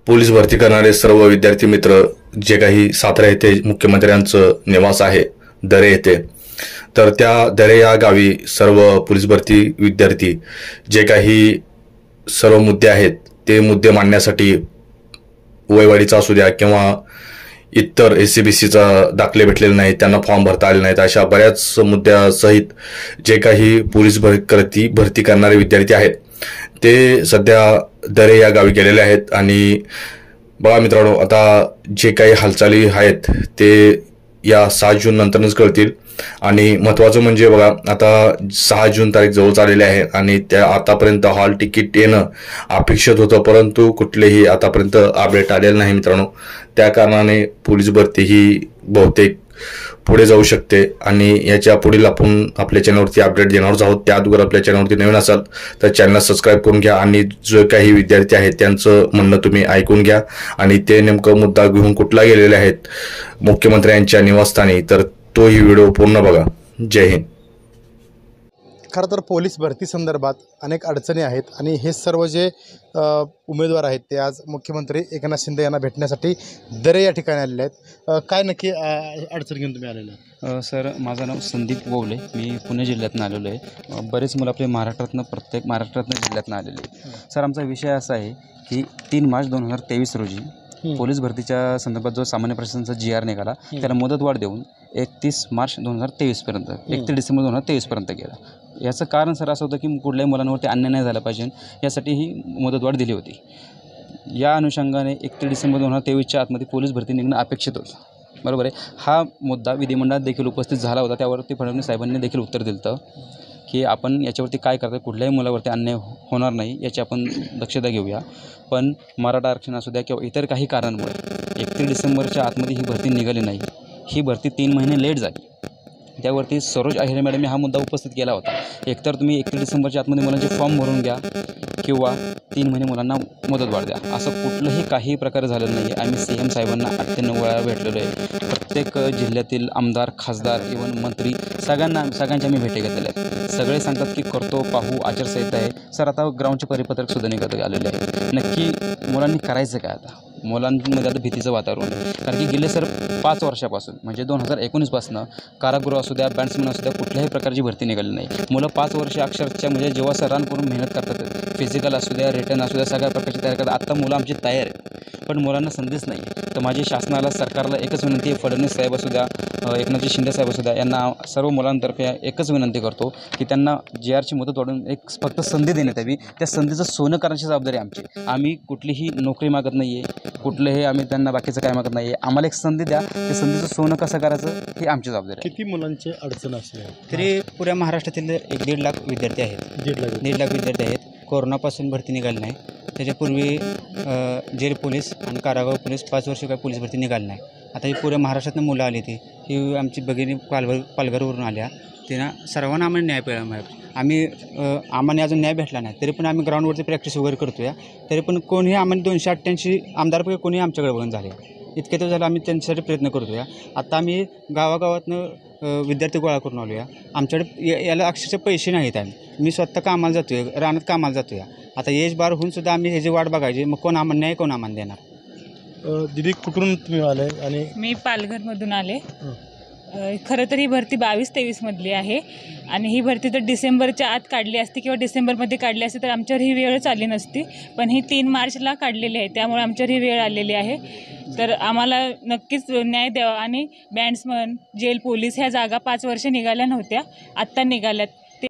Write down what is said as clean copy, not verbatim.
Police भरती करणारे सर्व विद्यार्थी मित्र जे काही सातारा येथे मुख्यमंत्र्यांचं निवास आहे दरे येथे, तर त्या दरे या गावी सर्व पोलीस भरती विद्यार्थी जे काही सर्व मुद्दे आहेत ते मुद्दे मांडण्यासाठी वयवाढीचा असू द्या किंवा इतर SCBCचा दाखले भेटलेले नाहीत, त्यांना फॉर्म भरता आले नाहीत, अशा बऱ्याच मुद्द्यासहित जे काही पोलीस भरती करणारे विद्यार्थी आहेत ते सध्या दरे या गावी गेलेले आहेत. आणि बघा मित्रांनो, आता जे काही हालचाली आहेत ते या 7 जून नंतरच कळतील. आणि महत्त्वाचं म्हणजे बघा, आता 6 जून तारीख जवळ आलेली आहे आणि त्या आतापर्यंत हॉल तिकीट येणं अपेक्षित होतं, परंतु कुठलेही आतापर्यंत अपडेट आलेलं नाही मित्रांनो. त्या कारणाने पोलीस भरती ही बहुतेक पुढे जाऊ शकते आणि याच्या पुढील आपण आपल्या चॅनलवरती अपडेट देणार आहोत. त्या अगोदर आपल्या चॅनलवरती नवीन असाल तर चॅनल सबस्क्राईब करून घ्या आणि जो काही विद्यार्थी आहेत त्यांचं म्हणणं तुम्ही ऐकून घ्या आणि ते नेमकं मुद्दा घेऊन कुठला गेलेले आहेत मुख्यमंत्र्यांच्या निवासस्थानी, तर तोही व्हिडिओ पूर्ण बघा. जय हिंद. खरं तर पोलीस भरती संदर्भात अनेक अडचणी आहेत आणि हे सर्व जे उमेदवार आहेत ते आज मुख्यमंत्री एकनाथ शिंदे यांना भेटण्यासाठी दरे या ठिकाणी आलेले आहेत. काय नक्की अडचण घेऊन तुम्ही आलेले आहेत? सर, माझं नाव संदीप गोवले, मी पुणे जिल्ह्यातून आलेलो आहे. बरेच मुलं आपले महाराष्ट्रातनं जिल्ह्यातून आलेले आहेत. सर, आमचा विषय असा आहे की 3 मार्च 2023 रोजी पोलीस भरतीच्या संदर्भात जो सामान्य प्रशासनाचा GR निघाला त्याला मुदतवाढ देऊन 31 मार्च 2023पर्यंत 31 डिसेंबर 2023पर्यंत गेला. याचं कारण सर असं होतं की कुठल्याही मुलांवरती अन्याय नाही झाला पाहिजे, यासाठी ही मुदतवाढ दिली होती. या अनुषंगाने 31 डिसेंबर 2023च्या आतमध्ये पोलीस भरती निघणं अपेक्षित होतं, बरोबर आहे. हा मुद्दा विधिमंडळात देखील उपस्थित झाला होता. त्यावरती फडणवीस साहेबांनी देखील उत्तर दिलं होतं की आपण याच्यावरती काय करतो, कुठल्याही मुलावरती अन्याय होणार नाही याची आपण दक्षता घेऊया. पण मराठा आरक्षण असू द्या किंवा इतर काही कारणांमुळे 31 डिसेंबरच्या आतमध्ये ही भरती निघाली नाही. ही भरती 3 महिने लेट झाली. त्यावरती सरोज अहिरे मॅडमने हा मुद्दा उपस्थित केला होता. एकतर तुम्ही 31 डिसेंबरच्या आतमध्ये मुलांचे फॉर्म भरून घ्या किंवा 3 महिने मुलांना मुदतवाढ द्या. असं कुठलंही काही प्रकारे झालेलं नाही आहे. आम्ही CM साहेबांना 98 वेळा भेटलेलो आहे. प्रत्येक जिल्ह्यातील आमदार, खासदार, इव्हन मंत्री सगळ्यांच्या आम्ही भेटी घेतलेल्या आहेत. सगळे सांगतात की करतो, पाहू, आचारसंहिता आहे. सर, आता ग्राउंडचे परिपत्रकसुद्धा निघत आलेले आहे. नक्की मुलांनी करायचं काय? आता मुलांमध्ये आता भीतीचं वातावरण आहे. कारण की गेले सर 5 वर्षापासून म्हणजे 2019पासून कारागृह असू द्या, बॅट्समन असू द्या, कुठल्याही प्रकारची भरती निघाली नाही. मुलं 5 वर्ष अक्षरशः म्हणजे जेव्हा सर रन करून मेहनत करतात, फिजिकल असू द्या, रिटर्न असू द्या, सगळ्या प्रकारची तयारी करतात. आत्ता मुलं आमची तयार आहेत पण मुलांना संधीच नाही. तर माझी शासनाला, सरकारला एकच विनंती आहे, फडणवीस साहेब असू द्या, एकनाथजी शिंदे साहेब असू द्या, यांना सर्व मुलांतर्फे एकच विनंती करतो की त्यांना GRची मुदत वाढवून एक फक्त संधी देण्यात यावी. त्या संधीचं सोनं करण्याची जबाबदारी आमची. आम्ही कुठलीही नोकरी मागत नाही आहे, कुठलंही आम्ही त्यांना बाकीचं काय मागत नाही आहे. आम्हाला एक संधी द्या, त्या संधीचं सोनं कसं करायचं ही आमची जबाबदारी आहे. किती मुलांची अडचण असते? तरी पुऱ्या महाराष्ट्रातील 1-1.5 लाख विद्यार्थी आहेत. 1.5 लाख विद्यार्थी आहेत. कोरोनापासून भरती निघाली नाही. त्याच्यापूर्वी जेल पोलीस आणि कारागृह पोलीस 5 वर्ष काय पोलीस भरती निघाली नाही. आता ही पुऱ्या महाराष्ट्रातून मुलं आली ती ही आमची भगिनी पालघरवरून आल्या. तिनं सर्वांना आम्हाला न्याय मिळाला. आम्हाला अजून न्याय भेटला नाही, तरी पण आम्ही ग्राउंडवरती प्रॅक्टिस वगैरे करतो या. तरी पण कोणीही आम्हाला 288 आमदारपैकी कोणीही आमच्याकडे बघून झाले. इतके दिवस झाले आम्ही त्यांच्यासाठी प्रयत्न करतो या. आता आम्ही गावागावातनं विद्यार्थी गोळा करून आलो या. आमच्याकडे याला अक्षरशः पैसे नाहीत. मी स्वतः कामाला जातो आहे, रानात कामाला जातो या. आता एज बार होऊनसुद्धा आम्ही ह्याची वाट बघायची, मग कोण आम्हाला न्याय कोण आम्हाला देणार? दिदी, कुठून तुम्ही आले? आणि मी पालघरमधून आले. खरं तर ही भरती 22-23 मधली आहे आणि ही भरती जर डिसेंबरच्या आत काढली असती किंवा डिसेंबरमध्ये काढली असती तर आमच्यावर ही वेळच आली नसती. पण ही 3 मार्चला काढलेली आहे, त्यामुळे आमच्यावर ही वेळ आलेली आहे. तर आम्हाला नक्कीच न्याय द्यावा. आणि बॅट्समन, जेल पोलीस ह्या जागा 5 वर्ष निघाल्या नव्हत्या, आत्ता निघाल्यात.